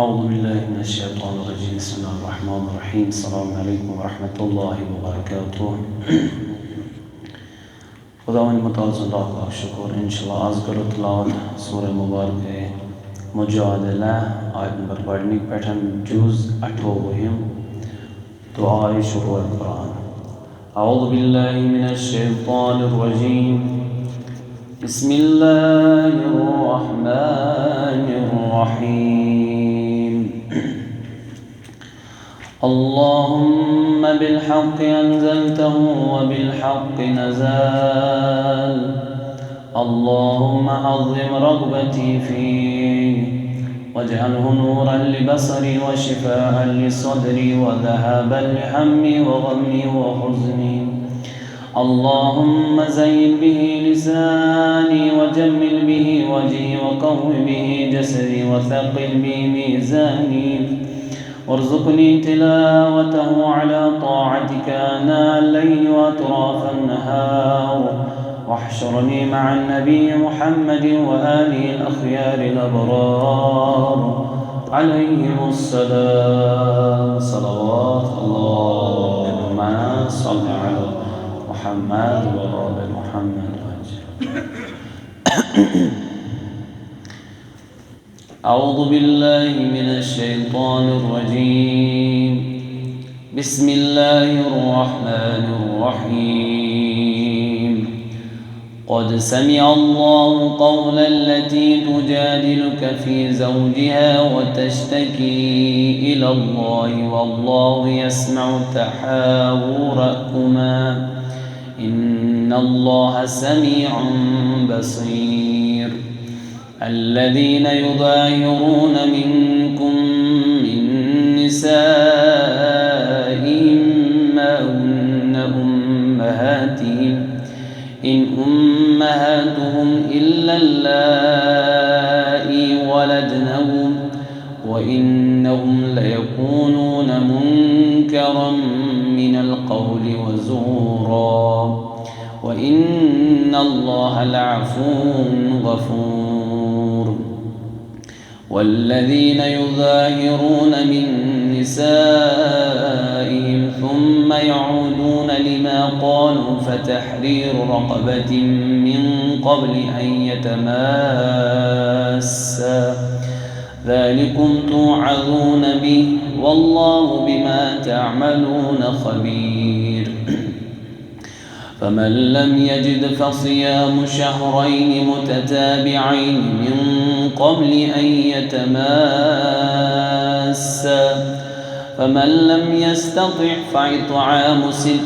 أعوذ بالله من الشيطان الرجيم. بسم الله الرحمن الرحيم. السلام عليكم ورحمة الله وبركاته. खुदावंद मुताज़ का शुक्र इंशाल्लाह आज करो तिलावत सूरह मुबारक मुजादला आयत नंबर पढ़नी पैठन जुज़ 28 तो आय शुरू कुरान अऊज़ु बिल्लाहि मिनश शैतानिर रजीम बिस्मिल्लाहिर रहमानिर रहीम اللهم بالحق أنزلته وبالحق نزل اللهم عظم رغبتي فيه واجعله نورا لبصري وشفاء لصدري وذهابا لحمي وغمي وحزني اللهم زين به لساني وجمل به وجهي وقو به جسدي وثقل به ميزاني وارزقني تلاوته على طاعتك آناء الليل وأطراف النهار واحشرني مع النبي محمد وآله الأخيار الأبرار عليهم السلام صلوات اللهم صل على محمد وآل محمد أعوذ بالله من الشيطان الرجيم بسم الله الرحمن الرحيم قد سمع الله قول التي تجادلك في زوجها وتشتكي إلى الله والله يسمع تحاوركما إن الله سميع بصير الذين يظاهرون منكم من نسائهم ما هن أمهاتهم إن أمهاتهم إلا اللائي ولدنهم وإنهم ليقولون منكرا من القول وزورا وإن الله لعفو غفور والذين يظاهرون من نسائهم ثم يعودون لما قالوا فتحرير رقبة من قبل أن يتماسا ذلكم توعظون به والله بما تعملون خبير فمن لم يجد فصيام شهرين متتابعين من قبل أن يتماسا فمن لم يستطع فإطعام 60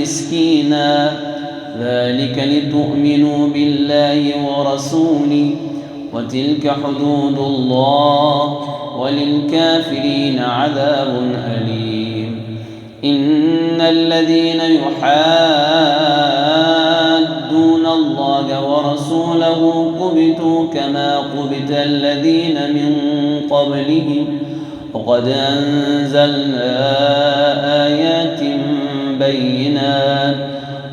مسكينا ذلك لتؤمنوا بالله ورسوله وتلك حدود الله وللكافرين عذاب أليم إن الذين يحادون الله ورسوله كبتوا كما كبت الذين من قبلهم وقد أنزلنا آيات بينات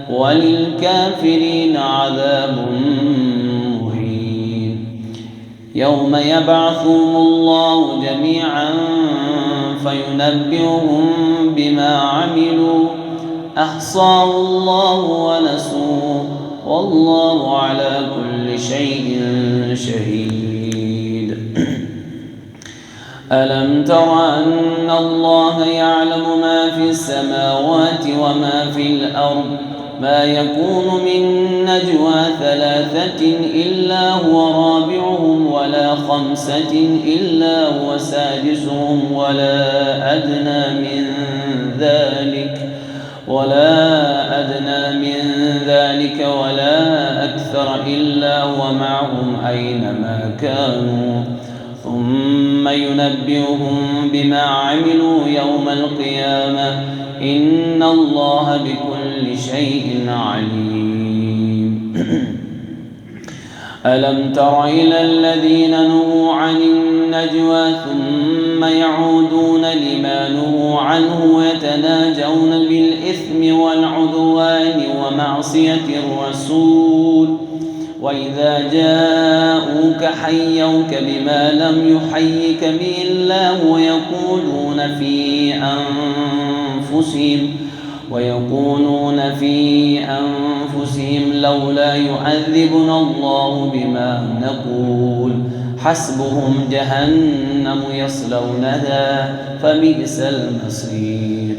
وللكافرين عذاب مهين يوم يبعثهم الله جميعا فينبئهم بما عملوا أحصاه الله ونسوه والله على كل شيء شهيد ألم تر أن الله يعلم ما في السماوات وما في الأرض ما يكون من نجوى ثلاثة إلا هو رابعهم ولا خمسة إلا هو سادسهم ولا أدنى من ذلك ولا أكثر إلا هو معهم أينما كانوا ثم ينبئهم بما عملوا يوم القيامة إن الله بكل شيء عليم. ألم تر إلى الذين نهوا عن النجوى ثم يعودون لما نهوا عنه ويتناجون بالإثم والعدوان ومعصية الرسول وإذا جاءوك حيوك بما لم يحيك به الله ويقولون في أنفسهم لولا يعذبنا الله بما نقول حسبهم جهنم يصلونها فبئس المصير.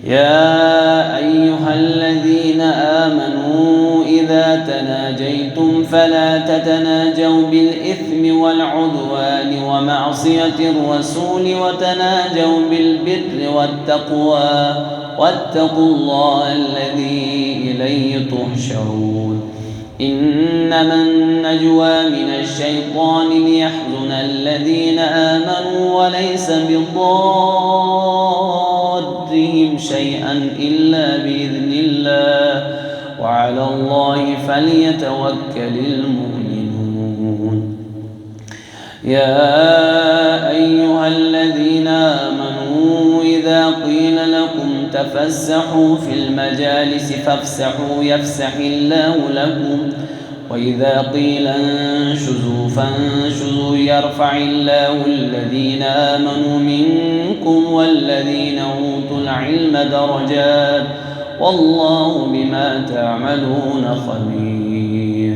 يا أيها الذين آمنوا إذا تناجيتم فلا تتناجوا بالإثم والعدوان ومعصية الرسول وتناجوا بالبر والتقوى واتقوا الله الذي إليه تحشرون. إنما النجوى من الشيطان ليحزن الذين آمنوا وليس بضارهم شيئا إلا بإذن الله وعلى الله فليتوكل المؤمنون. يا أيها الذين آمنوا إذا قيل لكم تفسحوا في المجالس فافسحوا يفسح الله لكم وإذا قيل انشزوا فانشزوا يرفع الله الذين آمنوا منكم والذين أوتوا العلم درجات والله بما تعملون خبير.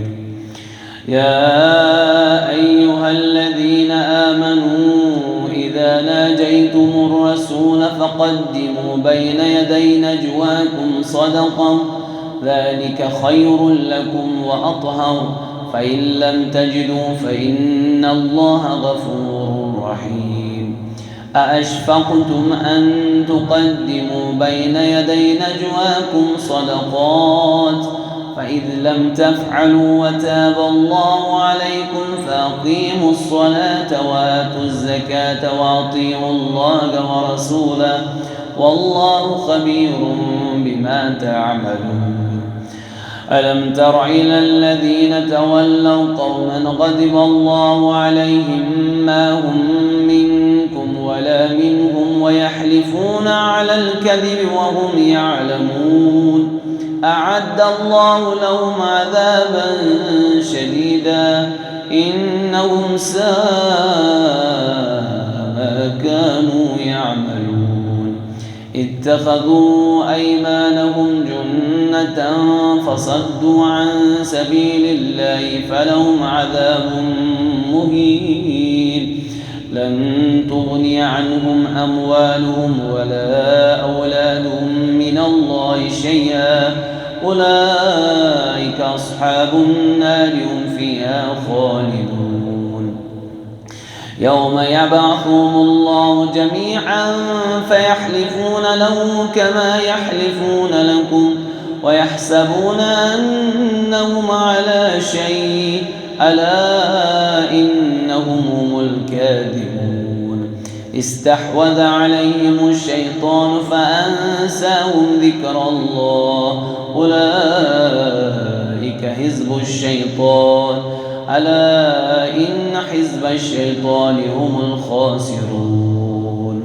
يا أيها الذين آمنوا إذا ناجيتم الرسول فقدموا بين يدي نجواكم صدقة ذلك خير لكم وأطهر فإن لم تجدوا فإن الله غفور رحيم. أأشفقتم أن تقدموا بين يدي نجواكم صدقات فإذ لم تفعلوا وتاب الله عليكم فأقيموا الصلاة وآتوا الزكاة وأطيعوا الله ورسوله والله خبير بما تعملون. ألم تر إلى الذين تولوا قوما غضب الله عليهم ما هم منكم ولا منهم ويحلفون على الكذب وهم يعلمون أعد الله لهم عذابا شديدا إنهم ساء ما كانوا يعملون. اتخذوا أيمانهم جنة فصدوا عن سبيل الله فلهم عذاب مهين لن تغني عنهم أموالهم ولا أولادهم من الله شيئا أولئك أصحاب النار هم فيها خالدون. يوم يبعثهم الله جميعا فيحلفون له كما يحلفون لكم ويحسبون أنهم على شيء ألا إنهم هم الكاذبون. استحوذ عليهم الشيطان فأنساهم ذكر الله أولئك حزب الشيطان ألا إن حزب الشيطان هم الخاسرون.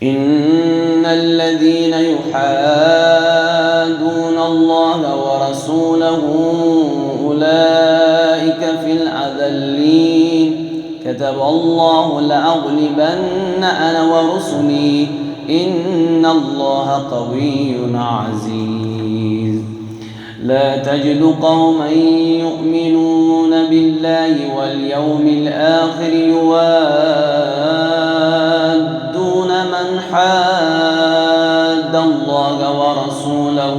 إن الذين يحادون الله ورسوله أولئك في الأذلين. كتب الله لأغلبن أنا ورسلي إن الله قوي عزيز. لا تجد قوما يؤمنون بالله واليوم الآخر يوادون من حاد الله ورسوله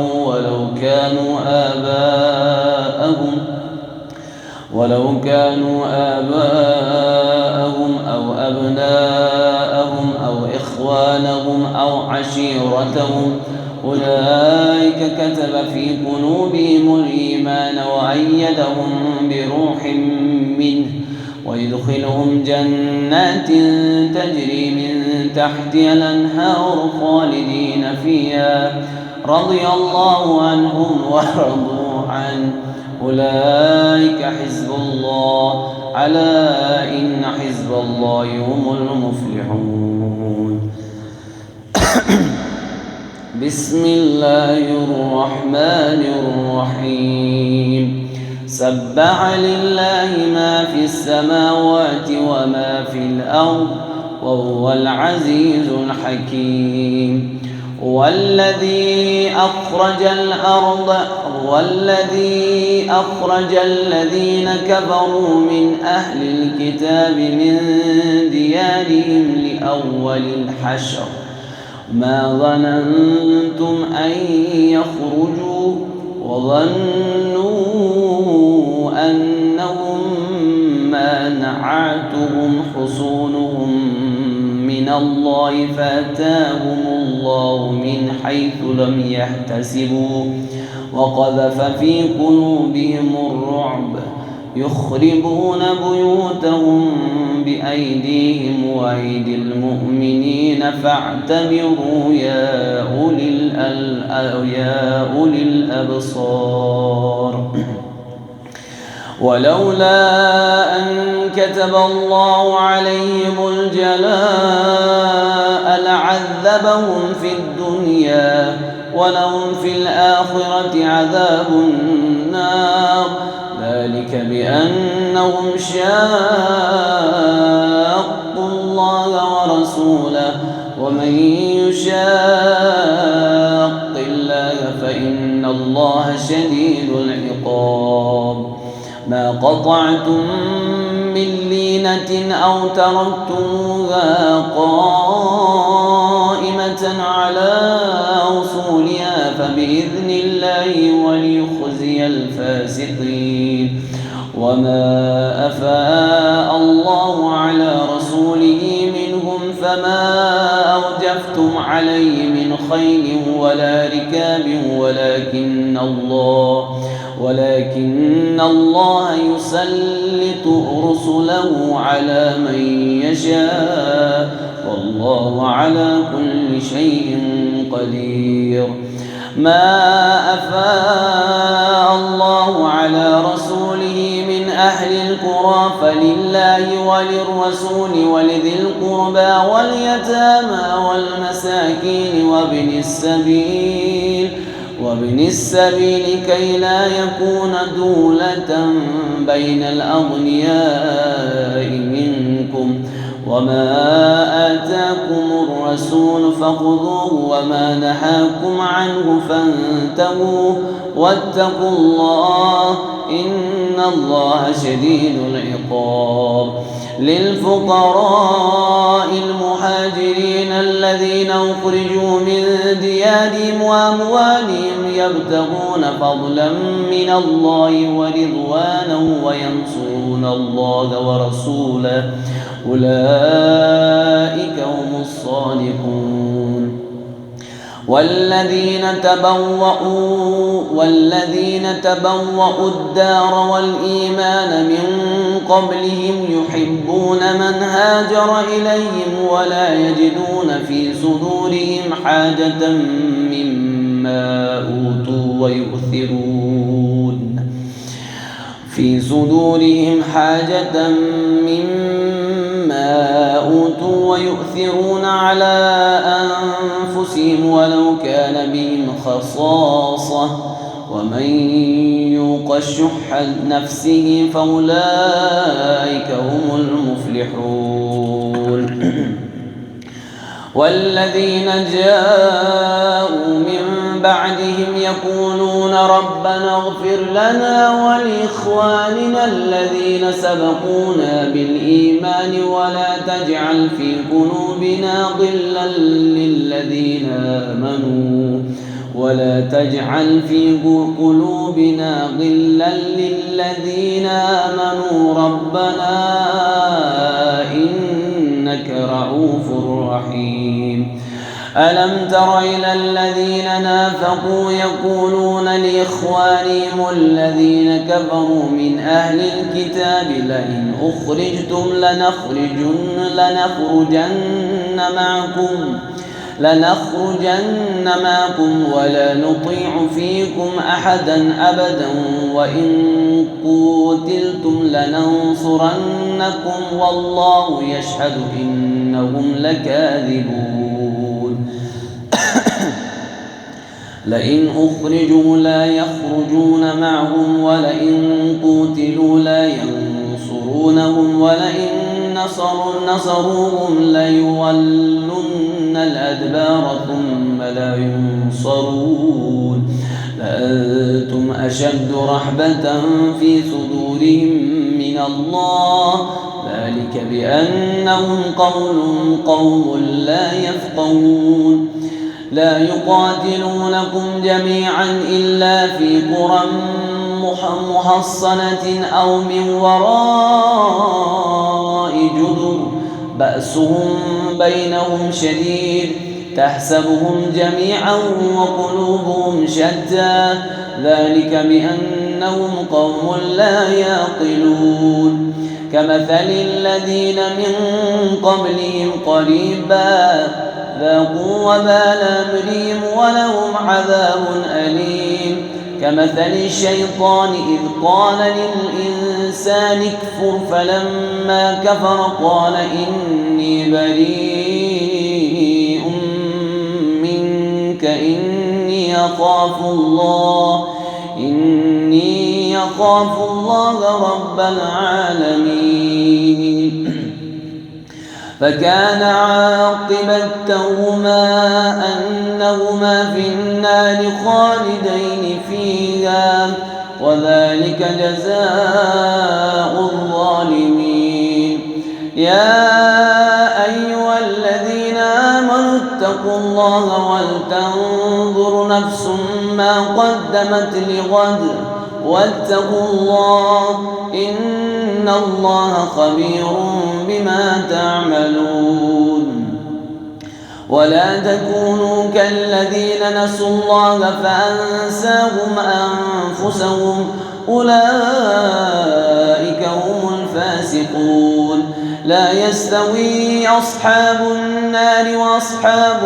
ولو كانوا آباءهم أو أبناءهم أو إخوانهم أو عشيرتهم أولئك كتب في قلوبهم الإيمان وأيدهم بروح منه ويدخلهم جنات تجري من تحتها الأنهار خالدين فيها رضي الله عنهم ورضوا عنه أولئك حزب الله ألا إن حزب الله هم المفلحون. بسم الله الرحمن الرحيم. سبح لله ما في السماوات وما في الأرض وهو العزيز الحكيم. والذي أخرج الذين كفروا من أهل الكتاب من ديارهم لأول الحشر ما ظننتم أن يخرجوا وظنوا أنهم مانعتهم حصونهم من الله فأتاهم الله من حيث لم يحتسبوا وقذف في قلوبهم الرعب يخربون بيوتهم بأيديهم وأيدي المؤمنين فاعتبروا يا أولي الأبصار. ولولا أن كتب الله عليهم الجلاء لعذبهم في الدنيا ولهم في الآخرة عذاب النار ذلك بأنهم شاقوا الله ورسوله ومن يشاق الله فإن الله شديد العقاب. ما قطعتم من لينة أو تركتموها قائمة على أصولها فبإذن الله وليخزي الفاسقين. وما أفاء الله على رسوله منهم فما أوجفتم عليه من خيل ولا ركاب ولكن الله يسلط رسله على من يشاء والله على كل شيء قدير. ما أفاء الله على رسوله من أهل القرى فلله وللرسول ولذي القربى واليتامى والمساكين وابن السبيل كي لا يكون دولة بين الأغنياء منكم. وما آتاكم الرسول فخذوه وما نهاكم عنه فانتهوا واتقوا الله إن الله شديد العقاب. للفقراء المهاجرين الذين أخرجوا من ديارهم وأموالهم يبتغون فضلا من الله ورضوانه وينصرون الله ورسوله أولئك هم الصادقون. والذين تبوأوا الدار والإيمان من قبلهم يحبون من هاجر إليهم ولا يجدون في صدورهم حاجة مما أوتوا ويؤثرون على أنفسهم ولو كان بهم خصاصة ومن يوق شح نفسه فأولئك هم المفلحون. والذين جاءوا من بعدهم يقولون ربنا اغفر لنا ولإخواننا الذين سبقونا بالإيمان ولا تجعل في قلوبنا غلا للذين آمنوا ربنا إنك رؤوف رحيم. ألم تر إلى الذين نافقوا يقولون لإخوانهم الذين كفروا من أهل الكتاب لئن أخرجتم لنخرجن معكم ولا نطيع فيكم أحدا أبدا وإن قتلتم لننصرنكم والله يشهد إنهم لكاذبون. لئن أخرجوا لا يخرجون معهم ولئن قتلوا لا ينصرونهم ولئن نصروهم ليولن الأدبار ثم لا ينصرون. لأنتم أشد رهبة في صدورهم من الله ذلك بأنهم قوم لا يفقهون. لا يقاتلونكم جميعا إلا في قرى محصنة أو من وراء جدر بأسهم بينهم شديد تحسبهم جميعا وقلوبهم شتى ذلك بأنهم قوم لا يعقلون. كمثل الذين من قبلهم قريبا ذاقوا وبال أمرهم ولهم عذاب أليم. كمثل الشيطان إذ قال للإنسان اكفر فلما كفر قال إني بريء منك إني أخاف الله رب العالمين. فكان عاقبتهما أنهما في النار خالدين فيها وذلك جزاء الظالمين. يا أيها الذين آمنوا اتقوا الله ولتنظر نفس ما قدمت لغد واتقوا الله إن الله خبير بما تعملون. ولا تكونوا كالذين نسوا الله فأنساهم أنفسهم أولئك هم الفاسقون. لا يستوي أصحاب النار وأصحاب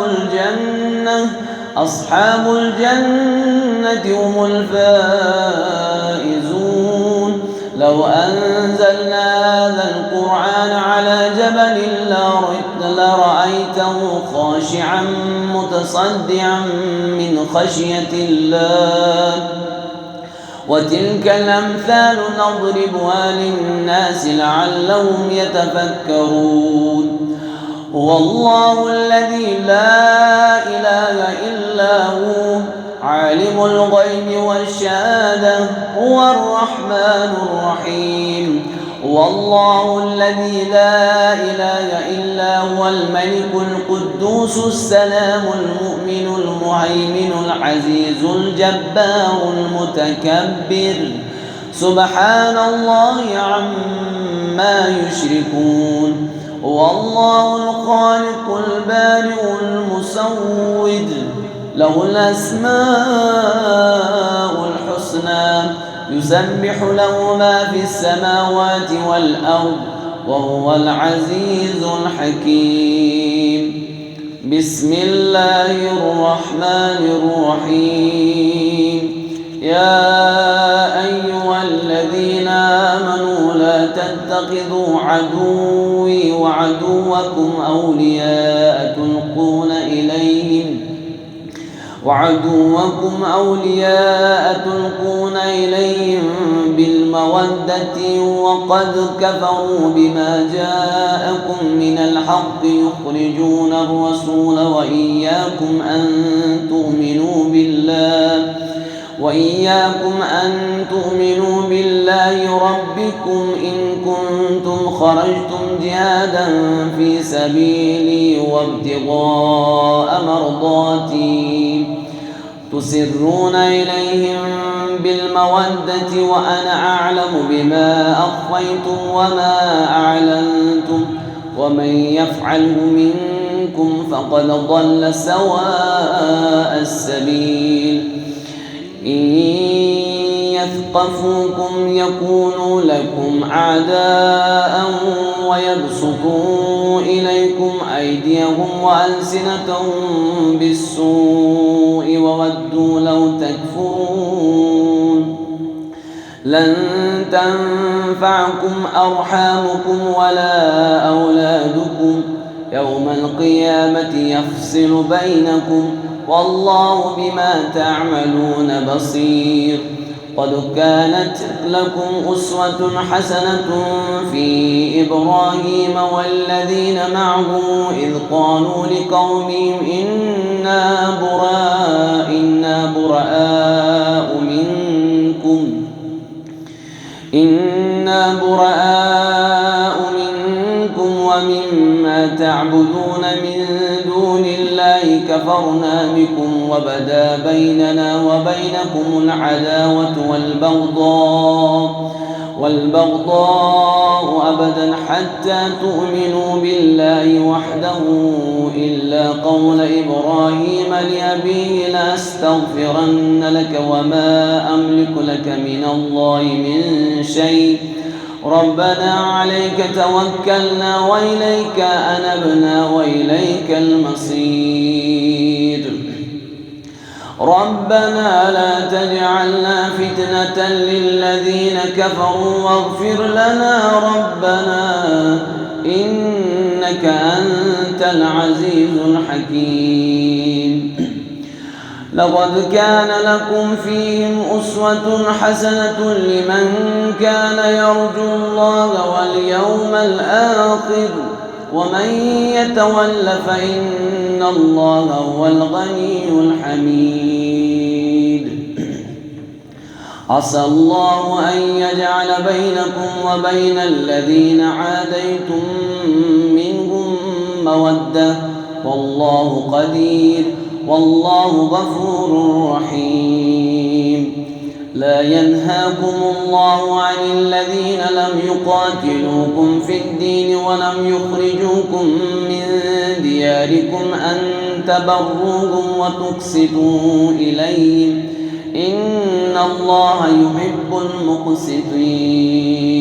الجنة هم الفائزون. لو أنزلنا هذا القرآن على جبل لرأيته خاشعا متصدعا من خشية الله. وتلك الأمثال نضربها للناس لعلهم يتفكرون. هو الله الذي لا إله إلا هو عالم الغيب والشهادة هو الرحمن الرحيم. هو الله الذي لا إله إلا هو الملك القدوس السلام المؤمن المهيمن العزيز الجبار المتكبر سبحان الله عما يشركون. هو الله الخالق البارئ المصور له الأسماء الحسنى يسبح له ما في السماوات والأرض وهو العزيز الحكيم. بسم الله الرحمن الرحيم. يا أيها الذين آمنوا لا تتخذوا عدوي وعدوكم أولياء تلقون إليهم بالمودة بالمودة وقد كفروا بما جاءكم من الحق يخرجون الرسول وإياكم أن تؤمنوا بالله ربكم إن كنتم خرجتم جهادا في سبيلي وابتغاء مرضاتي تسرون إليهم بالمودة وأنا أعلم بما أخفيتم وما أعلنتم ومن يفعله منكم فقد ضل سواء السبيل إن يثقفوكم يكونوا لكم أعداء ويبسطوا إليكم أيديهم وألسنتهم بالسوء وودوا لو تكفرون لن تنفعكم أرحامكم ولا أولادكم يوم القيامة يفصل بينكم والله بما تعملون بصير قد كانت لكم أسوة حسنة في إبراهيم والذين معه إذ قالوا لقومهم إنا براء منكم ومما تعبدون من دون الله كفرنا بكم وبدا بيننا وبينكم العداوة والبغضاء أبدا حتى تؤمنوا بالله وحده إلا قول إبراهيم لأبيه لأستغفرن لك وما أملك لك من الله من شيء ربنا عليك توكلنا وإليك أنبنا وإليك المصير ربنا لا تجعلنا فتنة للذين كفروا واغفر لنا ربنا إنك أنت العزيز الحكيم لقد كان لكم فيهم أسوة حسنة لمن كان يرجو الله واليوم الآخر ومن يتول فإن الله هو الغني الحميد عسى الله أن يجعل بينكم وبين الذين عاديتم منهم مودة والله قدير والله غفور رحيم لا ينهاكم الله عن الذين لم يقاتلوكم في الدين ولم يخرجوكم من دياركم أن تبروهم وتقسطوا إليهم إن الله يحب المقسطين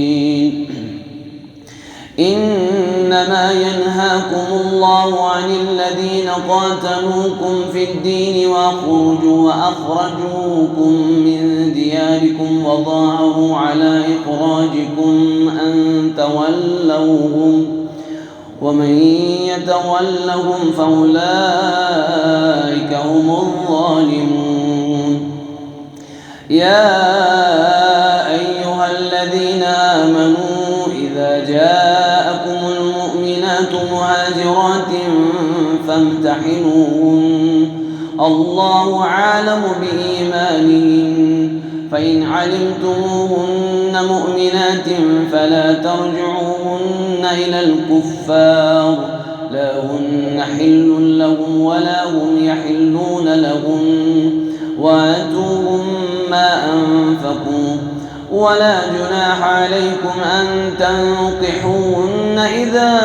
إنما ينهاكم الله عن الذين قاتلوكم في الدين وأخرجوكم من دياركم وظاهروا على إخراجكم أن تولوهم ومن يتولهم فأولئك هم الظالمون يا أيها الذين آمنوا إذا جاءكم المؤمنات مهاجرات فامتحنوهن الله عالم بإيمانهن فإن علمتموهن مؤمنات فلا ترجعوهن إلى الكفار لا هن حل لهم ولا هم يحلون لهم وآتوهم ما أنفقوا ولا جناح عليكم أن تنكحوهن إذا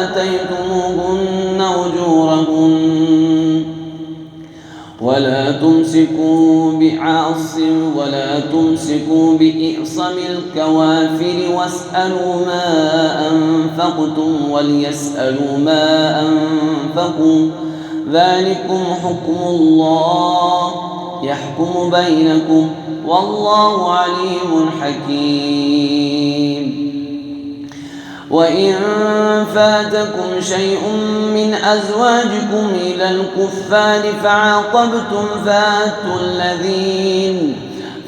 آتيتموهن أجورهن ولا تمسكوا بإعصم الكوافر واسألوا ما أنفقتم وليسألوا ما أنفقوا ذلكم حكم الله يحكم بينكم والله عليم حكيم وإن فاتكم شيء من أزواجكم إلى الكفار فعاقبتم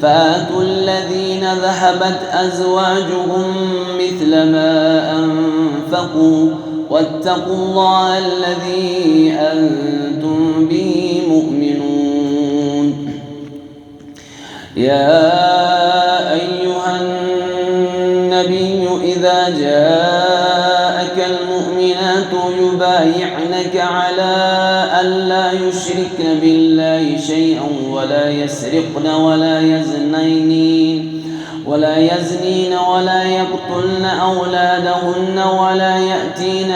فآتوا الذين ذهبت أزواجهم مثل ما أنفقوا واتقوا الله الذي أنتم به مؤمنون. يا أيها النبي إذا جاءك المؤمنات يبايعنك على ألا يشركن بالله شيئا ولا يسرقن ولا يزنين ولا يقتلن أولادهن ولا يأتين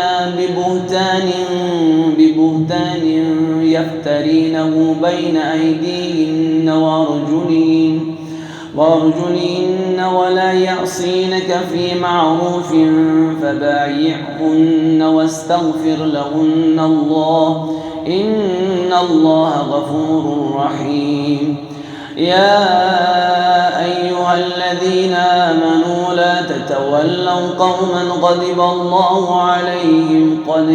ببهتان يفترينه بين أيديهن وأرجلهن ولا يعصينك في معروف فبايعهن واستغفر لهن الله إن الله غفور رحيم. يا أيها الذين آمنوا لا تتولوا قوما غضب الله عليهم قد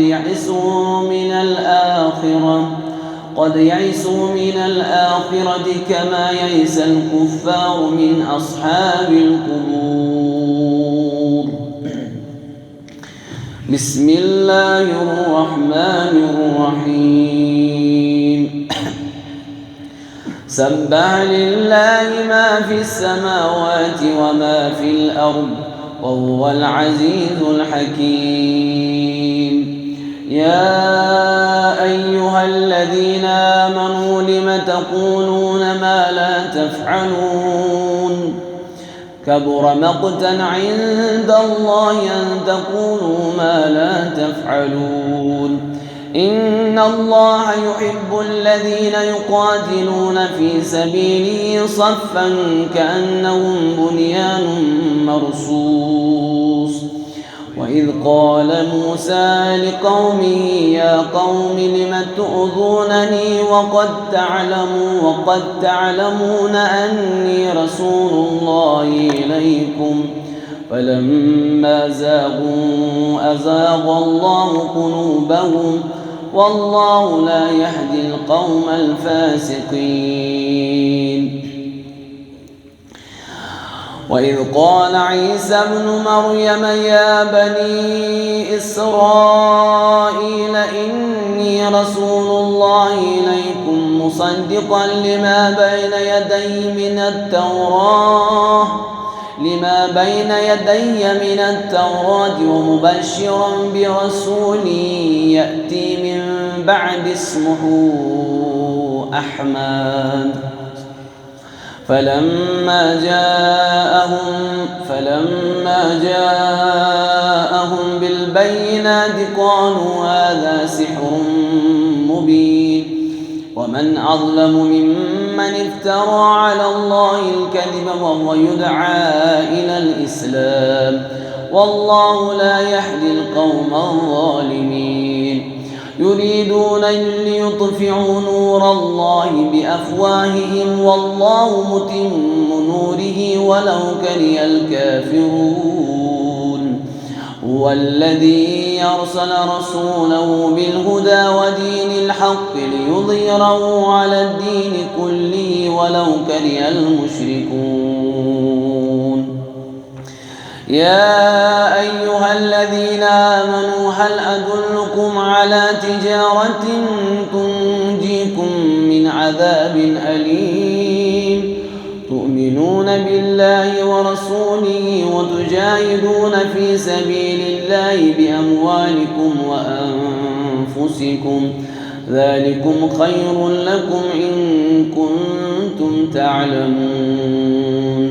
يئسوا من الآخرة كما يئس الكفار من أصحاب القبور. بسم الله الرحمن الرحيم. سبح لله ما في السماوات وما في الأرض وهو العزيز الحكيم. يا أيها الذين آمنوا لم تقولون ما لا تفعلون كبر مقتا عند الله أن تقولوا ما لا تفعلون. إن الله يحب الذين يقاتلون في سبيله صفا كأنهم بنيان مرصوص. وإذ قال موسى لقومه يا قوم لم تؤذونني وقد تعلمون أني رسول الله إليكم فلما زاغوا أزاغ الله قلوبهم والله لا يهدي القوم الفاسقين. وإذ قال عيسى ابن مريم يا بني إسرائيل إني رسول الله إليكم مصدقا لما بين يدي من التوراة ومبشرا برسول يأتي من بعد اسمه أحمد. فلما جاءهم بالبينات قالوا هذا سحر مبين. ومن أظلم ممن افترى على الله الكذب وهو يدعى إلى الإسلام والله لا يهدي القوم الظالمين. يريدون ليطفئوا نور الله بأفواههم والله متم نوره ولو كره الكافرون. هو الذي أرسل رسوله بالهدى ودين الحق ليظهره على الدين كله ولو كره المشركون. يا أيها الذين آمنوا هل أدلكم على تجارة تنجيكم من عذاب أليم تؤمنون بالله ورسوله وتجاهدون في سبيل الله بأموالكم وأنفسكم ذلكم خير لكم إن كنتم تعلمون.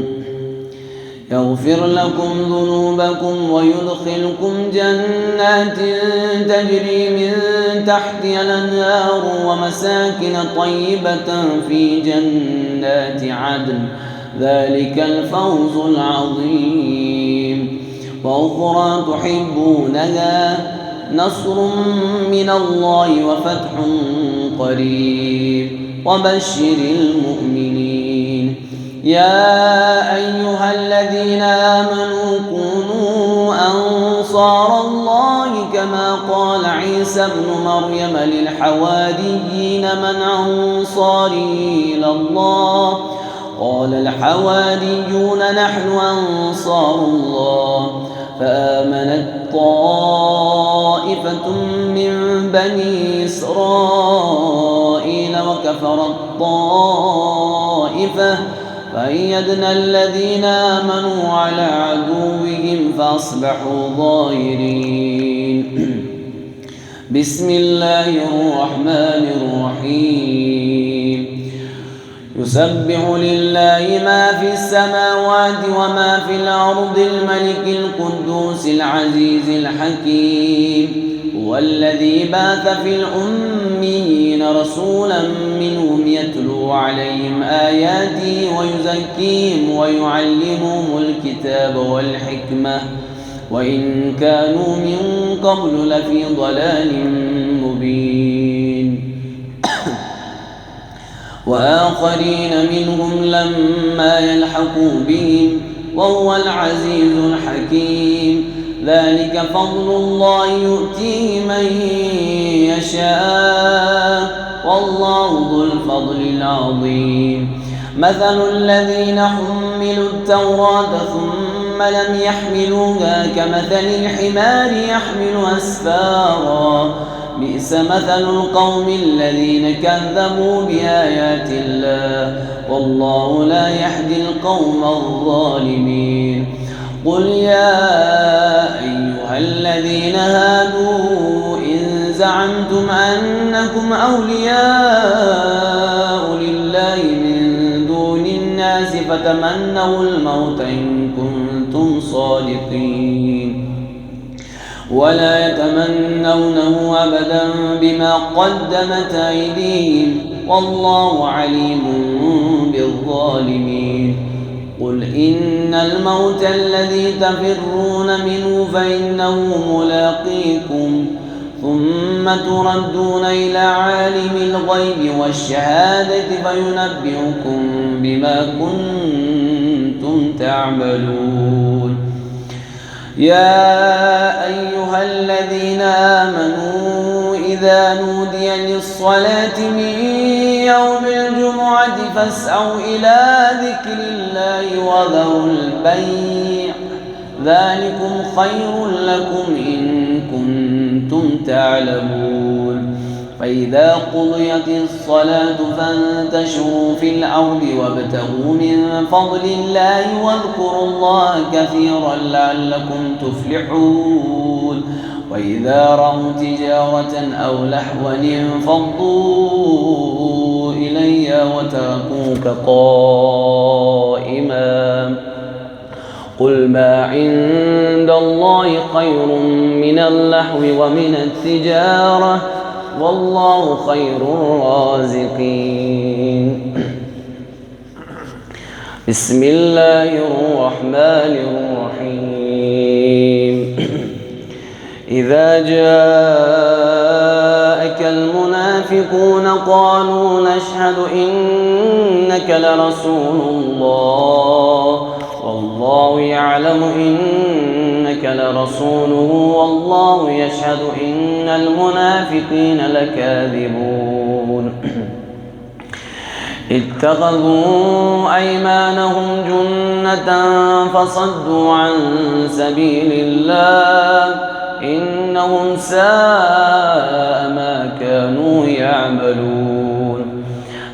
يغفر لكم ذنوبكم ويدخلكم جنات تجري من تحتها الأنهار ومساكن طيبة في جنات عدن ذلك الفوز العظيم. وأخرى تحبونها نصر من الله وفتح قريب وبشر المؤمنين. يا أيها الذين آمنوا كونوا أنصار الله كما قال عيسى ابن مريم للحواريين من أنصاري إلى الله قال قال الحواريون نحن أنصار الله فآمنت طائفة من بني إسرائيل وكفرت طائفة فأيدنا الذين آمنوا على عدوهم فأصبحوا ظاهرين. بسم الله الرحمن الرحيم. يسبح لله ما في السماوات وما في الأرض الملك القدوس العزيز الحكيم. هو الذي بعث في الأميين رسولا منهم يتلو عليهم آياته ويزكيهم ويعلمهم الكتاب والحكمة وإن كانوا من قبل لفي ضلال مبين. وآخرين منهم لما يلحقوا بهم وهو العزيز الحكيم. ذلك فضل الله يؤتيه من يشاء والله ذو الفضل العظيم. مثل الذين حملوا التوراة ثم لم يحملوها كمثل الحمار يحمل أسفارا بئس مثل القوم الذين كذبوا بآيات الله والله لا يهدي القوم الظالمين. قل يا أيها الذين هادوا إن زعمتم أنكم أولياء لله من دون الناس فتمنوا الموت إن كنتم صادقين ولا يتمنونه أبدا بما قدمت أيديهم والله عليم بالظالمين. قل إن الموت الذي تفرون منه فإنه ملاقيكم ثم تردون إلى عالم الغيب والشهادة فينبئكم بما كنتم تعملون. يا أيها الذين آمنوا إذا نودي للصلاة من يوم الجمعة فاسعوا إلى ذكر الله وذروا البيع ذلكم خير لكم إن كنتم تعلمون. فإذا قضيت الصلاة فانتشروا في الأرض وابتغوا من فضل الله واذكروا الله كثيرا لعلكم تفلحون. وإذا رأوا تجارة أو لهوا انفضوا إليها وتركوك قائما قل ما عند الله خير من اللهو ومن التجارة والله خير الرازقين. بسم الله الرحمن الرحيم. إذا جاءك المنافقون قالوا نشهد إنك لرسول الله والله يعلم إنك لرسوله والله يشهد إن المنافقين لكاذبون. اتخذوا أيمانهم جنة فصدوا عن سبيل الله إنهم ساء ما كانوا يعملون.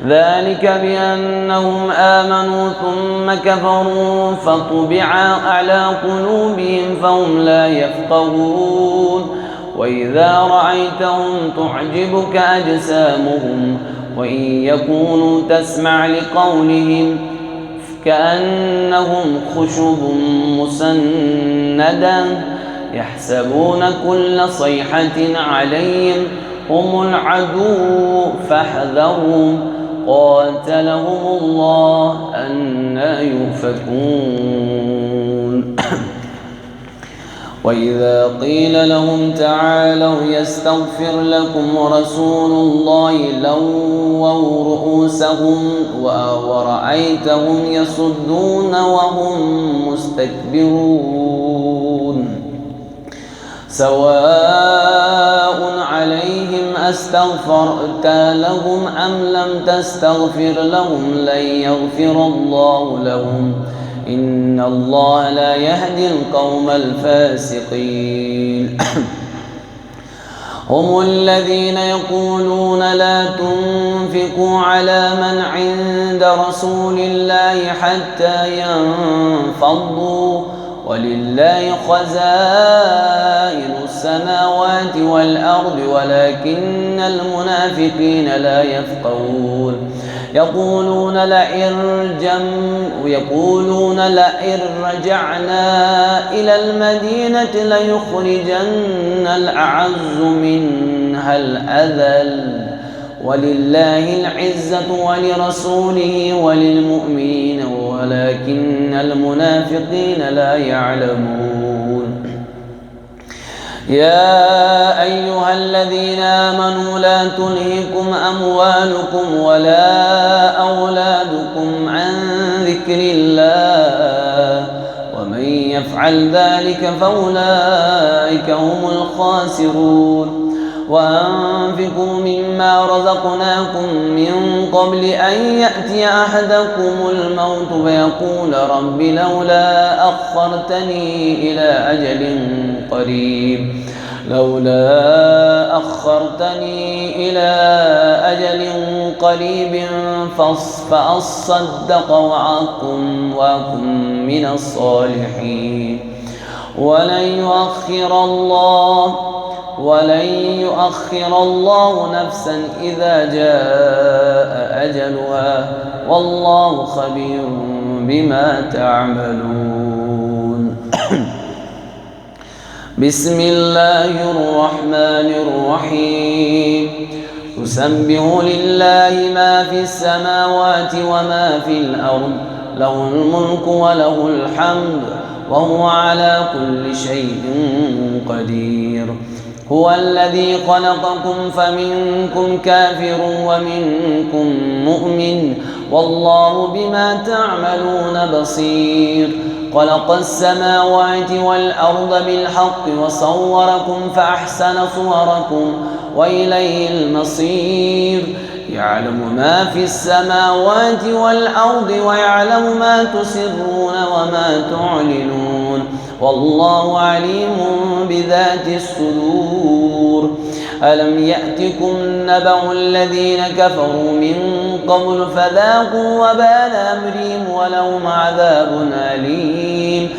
ذلك بأنهم آمنوا ثم كفروا فطبع على قلوبهم فهم لا يفقهون. وإذا رأيتهم تعجبك أجسامهم وإن يكونوا تسمع لقولهم كأنهم خشب مسندة يحسبون كل صيحة عليهم هم العدو فاحذرهم قاتلهم الله أنى يؤفكون. وإذا قيل لهم تعالوا يستغفر لكم رسول الله لووا رؤوسهم ورأيتهم يصدون وهم مستكبرون. سواء عليهم أستغفرت لهم أم لم تستغفر لهم لن يغفر الله لهم إن الله لا يهدي القوم الفاسقين هم الذين يقولون لا تنفقوا على من عند رسول الله حتى ينفضوا ولله خزائن السماوات والأرض ولكن المنافقين لا يفقهون يقولون لئن رجعنا إلى المدينة ليخرجن الأعز منها الأذل ولله العزة ولرسوله وللمؤمنين ولكن المنافقين لا يعلمون يا أيها الذين آمنوا لا تلهكم أموالكم ولا أولادكم عن ذكر الله ومن يفعل ذلك فأولئك هم الخاسرون وأنفقوا مما رزقناكم من قبل أن يأتي أحدكم الموت فيقول رب لولا أخرتني إلى أجل قريب فأصدق وأكن من الصالحين ولن يؤخر الله نفسا إذا جاء أجلها والله خبير بما تعملون بسم الله الرحمن الرحيم يسبح لله ما في السماوات وما في الأرض له الملك وله الحمد وهو على كل شيء قدير هو الذي خلقكم فمنكم كافر ومنكم مؤمن والله بما تعملون بصير خلق السماوات والأرض بالحق وصوركم فأحسن صوركم وإليه المصير يعلم ما في السماوات والأرض ويعلم ما تسرون وما تعلنون والله عليم بذات الصدور ألم يأتكم نبأ الذين كفروا من قبل فذاقوا وبال أمرهم ولهم عذاب أليم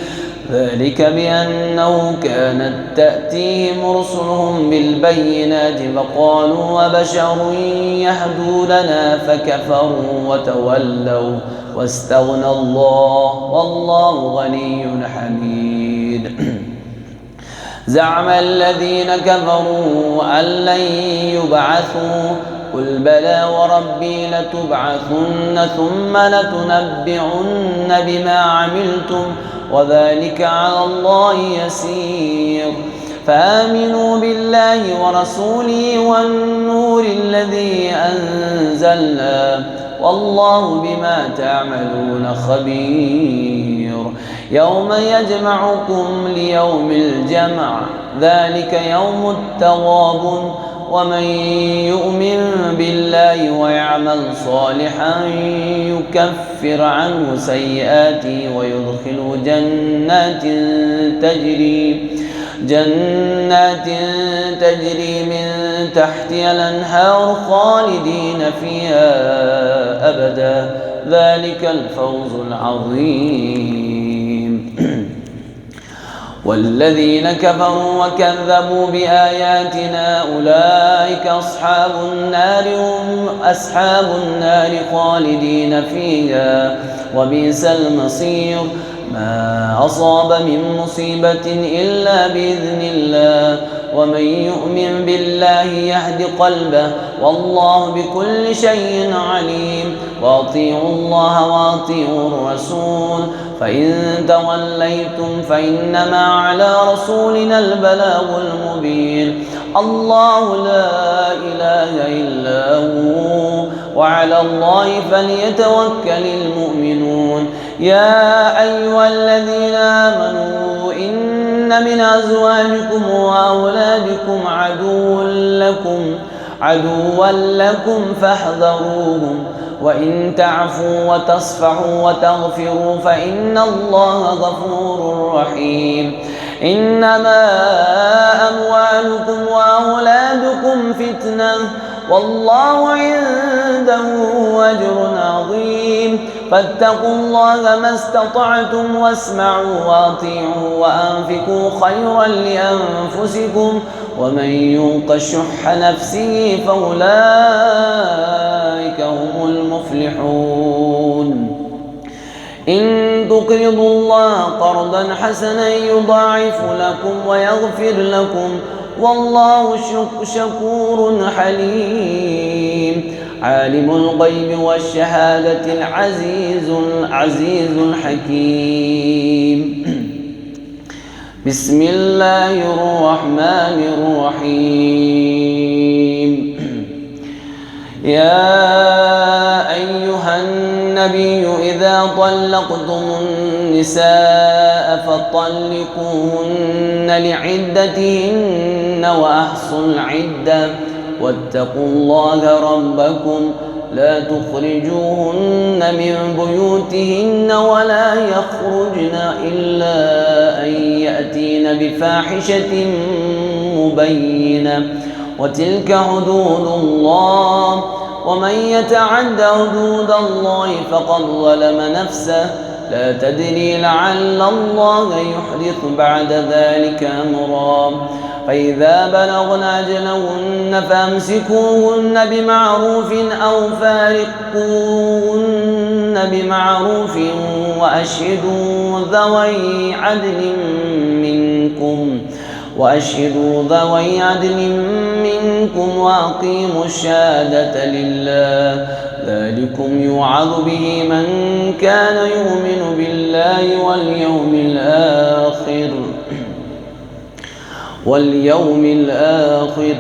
ذلك بأنه كانت تأتيهم رسلهم بالبينات فقالوا وبشر يهدوننا فكفروا وتولوا واستغنى الله والله غني حميد زعم الذين كفروا أن لن يبعثوا قل بلى وربي لتبعثن ثم لتنبعن بما عملتم وذلك على الله يسير فآمنوا بالله ورسوله والنور الذي أنزلنا والله بما تعملون خبير يوم يجمعكم ليوم الجمع ذلك يوم التغابن ومن يؤمن بالله ويعمل صالحا يكفر عنه سيئاته ويدخله جنات تجري من تحتها الأنهار خالدين فيها أبدا ذلك الفوز العظيم والذين كفروا وكذبوا بآياتنا أولئك أصحاب النار خالدين فيها وبئس المصير ما أصاب من مصيبة إلا بإذن الله ومن يؤمن بالله يهد قلبه والله بكل شيء عليم وأطيعوا الله وأطيعوا الرسول فإن توليتم فإنما على رسولنا البلاغ المبين الله لا إله إلا هو وعلى الله فليتوكل المؤمنون يا أيها الذين آمنوا إن من أزواجكم وأولادكم عدوا لكم فاحذروهم وإن تعفوا وتصفحوا وتغفروا فإن الله غفور رحيم. إنما أموالكم وأولادكم فتنة والله عنده أجر عظيم. فاتقوا الله ما استطعتم واسمعوا وأطيعوا وأنفقوا خيرا لأنفسكم ومن يوق شح نفسه فأولئك هم المفلحون. إن تقرضوا الله قرضا حسنا يضاعف لكم ويغفر لكم والله شكور حليم. عالم الغيب والشهادة العزيز الحكيم. بسم الله الرحمن الرحيم. يا أيها النبي إذا طلقتم النساء فطلقوهن لعدتهن وأحصوا العدة واتقوا الله ربكم لا تخرجوهن من بيوتهن ولا يخرجن إلا أن يأتين بفاحشة مبينة وتلك حدود الله ومن يتعد حدود الله فقد ظلم نفسه لا تدري لعل الله يحدث بعد ذلك أمرا. فإذا بلغن أجلهن فامسكوهن بمعروف أو فارقوهن بمعروف وأشهدوا ذوي عدل منكم وأقيموا الشهادة لله ذلكم يوعظ به من كان يؤمن بالله واليوم الآخر.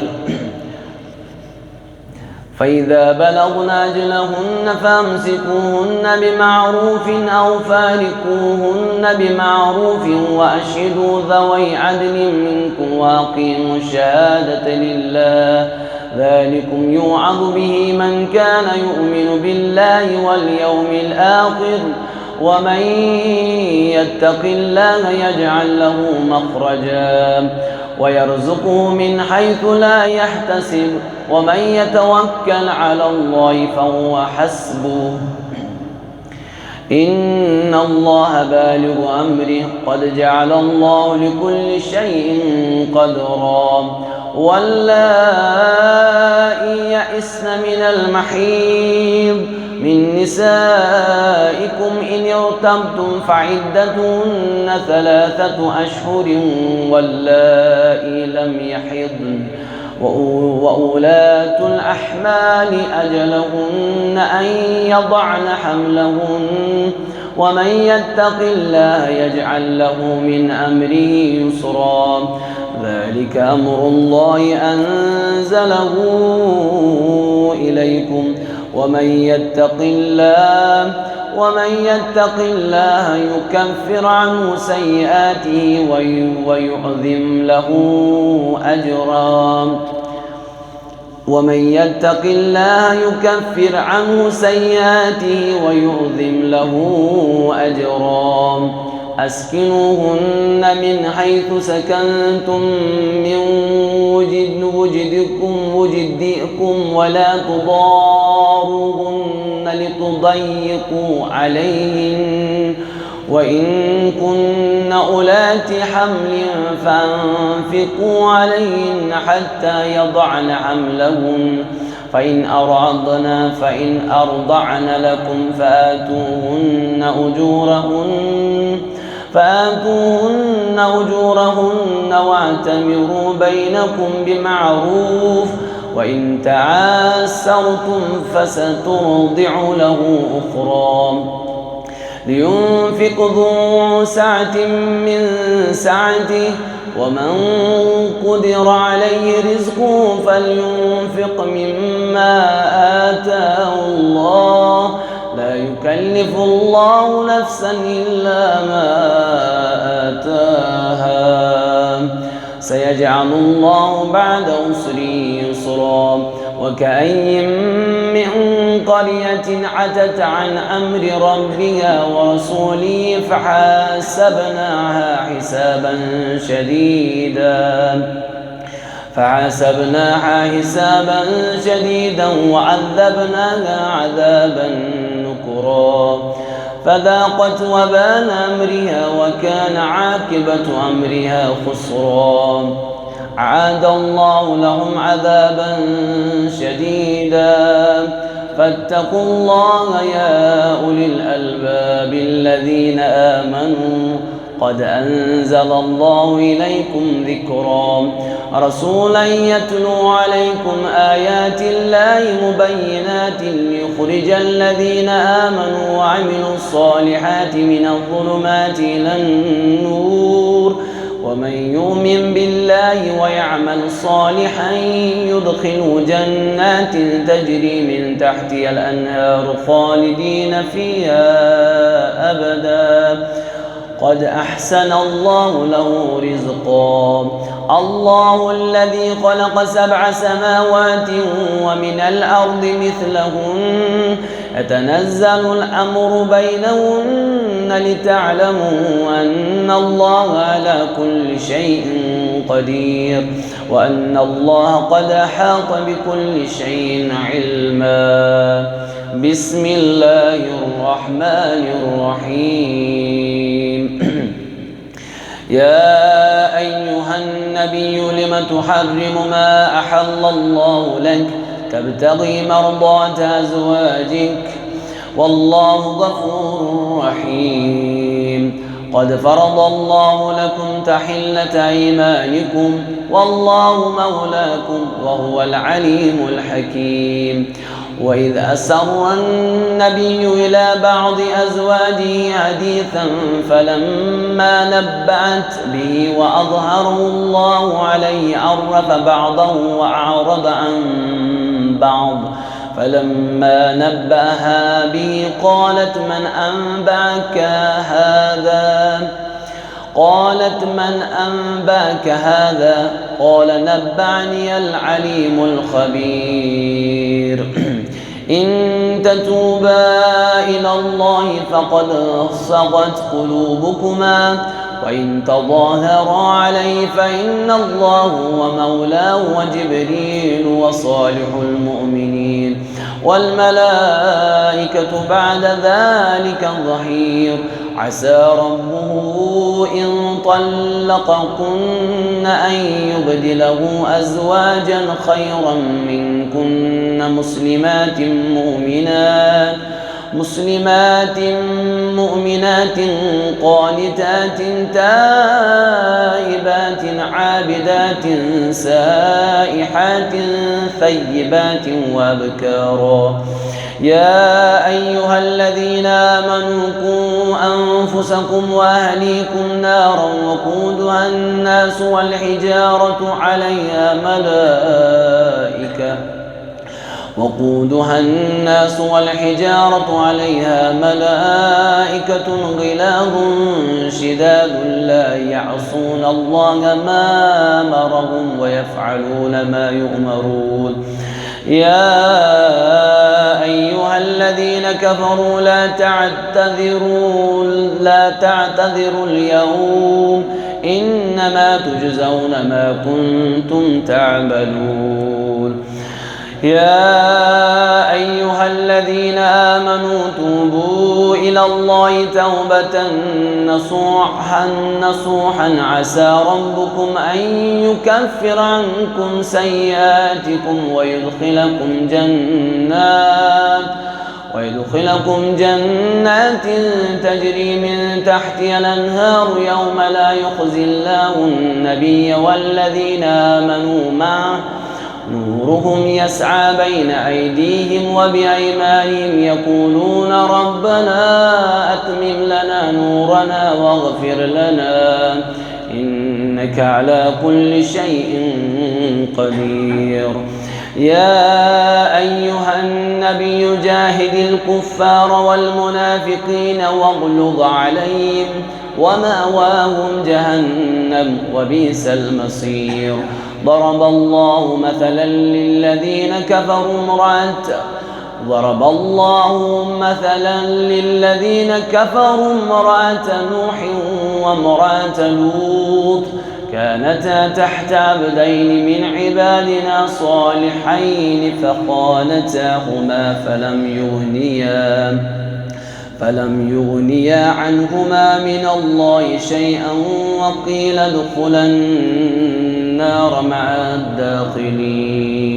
فإذا بلغن أجلهن فامسكوهن بمعروف أو فارقوهن بمعروف وأشهدوا ذوي عدل منكم وأقيموا الشهادة لله ذلكم يوعظ به من كان يؤمن بالله واليوم الآخر. ومن يتق الله يجعل له مخرجا ويرزقه من حيث لا يحتسب ومن يتوكل على الله فهو حسبه إن الله بالغ أمره قد جعل الله لكل شيء قدرا. واللائي يئسن من المحيض من نسائكم إن ارتبتم فعدتهن 3 أشهر واللائي لم يحضن وأولاة الأحمال أجلهن أن يضعن حملهن ومن يتق الله يجعل له من أمره يسرا. ذلك أمر الله أنزله إليكم ومن يتق الله يكفر عنه سيئاته ويعظم له أجرا. ومن يتق الله يكفر عنه سيئاته ويعظم له أجرا. أسكنوهن من حيث سكنتم من وجدكم ولا تضاروهن لتضيقوا عليهن وإن كن أولات حمل فأنفقوا عليهن حتى يضعن حملهن فإن أرضعن لكم فآتوهن أجورهن واعتمروا بينكم بمعروف وإن تعاسرتم فسترضع له أخرى. لينفق ذو سعة من سعته ومن قدر عليه رزقه فلينفق مما آتاه الله لا يكلف الله نفسا إلا ما آتاها سيجعل الله بعد عسر يسرا. وكأي من قرية عتت عن أمر ربها ورسوله فحاسبناها حسابا شديدا وعذبناها عذابا نكرا فذاقت وبال أمرها وكان عاقبة أمرها خسرا أعاد الله لهم عذابا شديدا فاتقوا الله يا أولي الألباب الذين آمنوا قد أنزل الله إليكم ذكرا رسولا يتلو عليكم آيات الله مبينات ليخرج الذين آمنوا وعملوا الصالحات من الظلمات إلى النور ومن يؤمن بالله ويعمل صالحا يدخله جنات تجري من تحتها الأنهار خالدين فيها أبدا قد أحسن الله له رزقا الله الذي خلق 7 سماوات ومن الأرض مثلهن يتنزل الأمر بينهن لتعلموا أن الله على كل شيء قدير وأن الله قد أحاط بكل شيء علما بسم الله الرحمن الرحيم يا أيها النبي لم تحرم ما أحل الله لك تبتغي مرضات أزواجك والله غفور رحيم قد فرض الله لكم تحلة أيمانكم والله مولاكم وهو العليم الحكيم وإذ أسر النبي إلى بعض أزواجه حديثا فلما نبأت به وأظهره الله عليه عرف بعضه وأعرض عن بعض فلما نبأها به قالت من أنبأك هذا قال نبأني العليم الخبير إن تتوبا إلى الله فقد صغت قلوبكما وإن تظاهرا عليه فإن الله هو مولاه وجبريل وصالح المؤمنين والملائكة بعد ذلك ظهير عسى ربه إن طلقكن أن يبدله أزواجا خيرا منكن مسلمات مؤمنات قانتات تائبات عابدات سائحات ثيبات وأبكارا يا أيها الذين آمنوا قوا أنفسكم وأهليكم نارا وقودها الناس والحجارة عليها ملائكة غلاظ شداد لا يعصون الله ما أمرهم ويفعلون ما يؤمرون يا أيها الذين كفروا لا تعتذروا اليوم إنما تجزون ما كنتم تعملون يا أيها الذين آمنوا توبوا إلى الله توبة نصوحا عسى ربكم أن يكفر عنكم سيئاتكم ويدخلكم جنات تجري من تحتها الأنهار يوم لا يخزي الله النبي والذين آمنوا معه نورهم يسعى بين أيديهم وبأيمانهم يقولون ربنا أتمم لنا نورنا واغفر لنا إنك على كل شيء قدير يا أيها النبي جاهد الكفار والمنافقين واغلظ عليهم ومأواهم جهنم وبئس المصير. ضرب الله مثلا للذين كفروا امرأة نوح وامرأة لوط كانتا تحت عبدين من عبادنا صالحين فخانتاهما فلم يغنيا عنهما من الله شيئا وقيل ادخلا النار مع الداخلين.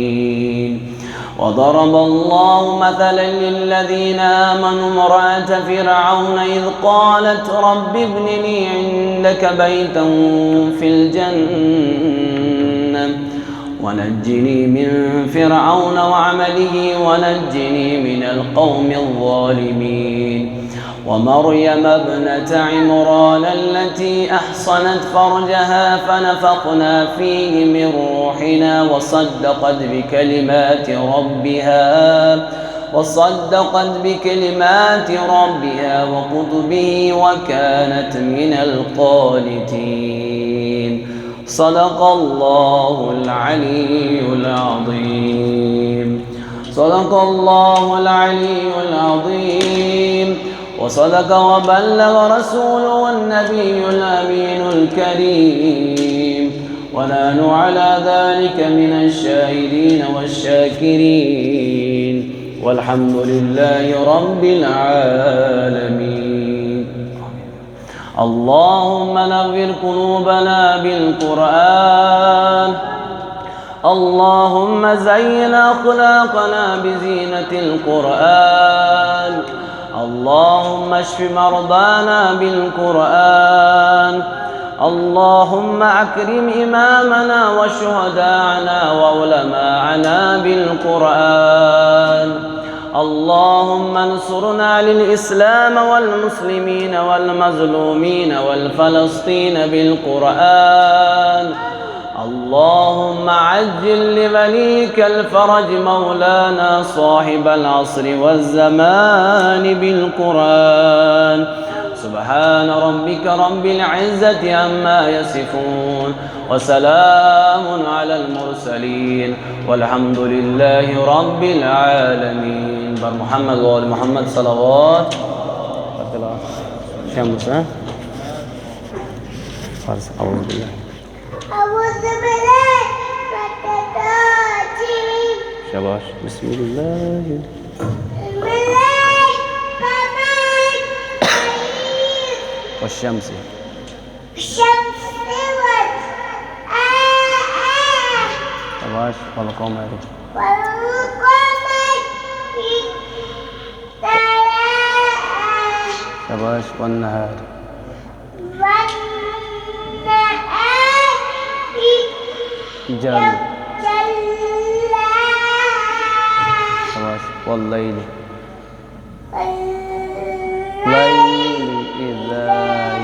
وضرب الله مثلا للذين آمنوا امرأة فرعون إذ قالت رب ابن لي عندك بيتا في الجنة ونجني من فرعون وعمله ونجني من القوم الظالمين. ومريم ابنة عمران التي أحصنت فرجها فنفخنا فيه من روحنا وصدقت بكلمات ربها وكتبه وكانت من القانتين. صدق الله العلي العظيم. صدق الله العلي العظيم. وصدق وبلغ رسوله النبي الأمين الكريم. ونحن على ذلك من الشاهدين والشاكرين والحمد لله رب العالمين. اللهم نغفر قلوبنا بالقرآن. اللهم زين أخلاقنا بزينة القرآن. اللهم اشف مرضانا بالقرآن. اللهم أكرم إمامنا وشهداءنا وعلماءنا بالقرآن. اللهم انصرنا للإسلام والمسلمين والمظلومين والفلسطين بالقرآن. اللهم عجل لوليك الفرج مولانا صاحب العصر والزمان بالقرآن. سبحان ربك رب العزة عما يصفون وسلام على المرسلين والحمد لله رب العالمين. بر محمد وآل محمد صلوات. شمس فرس. أعوذ بالله شباش. بسم الله والشمس شباش والقمر شباش والنهار جل شباش والليل إذا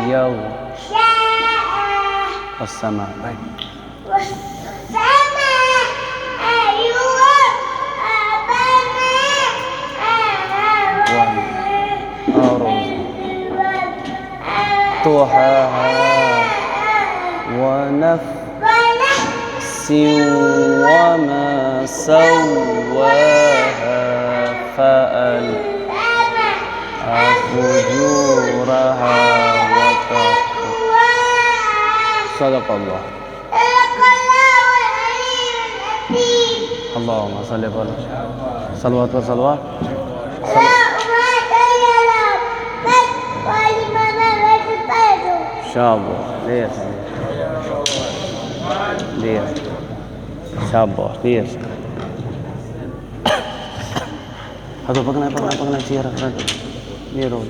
يغشى والسماء طحاها ونفس وما سواها فألهمها فجورها وتقواها. صدق الله. اللهم صل على صلوات وصلوات. شابو ليش شابو ليش هذا بقنا سيارة ये रोड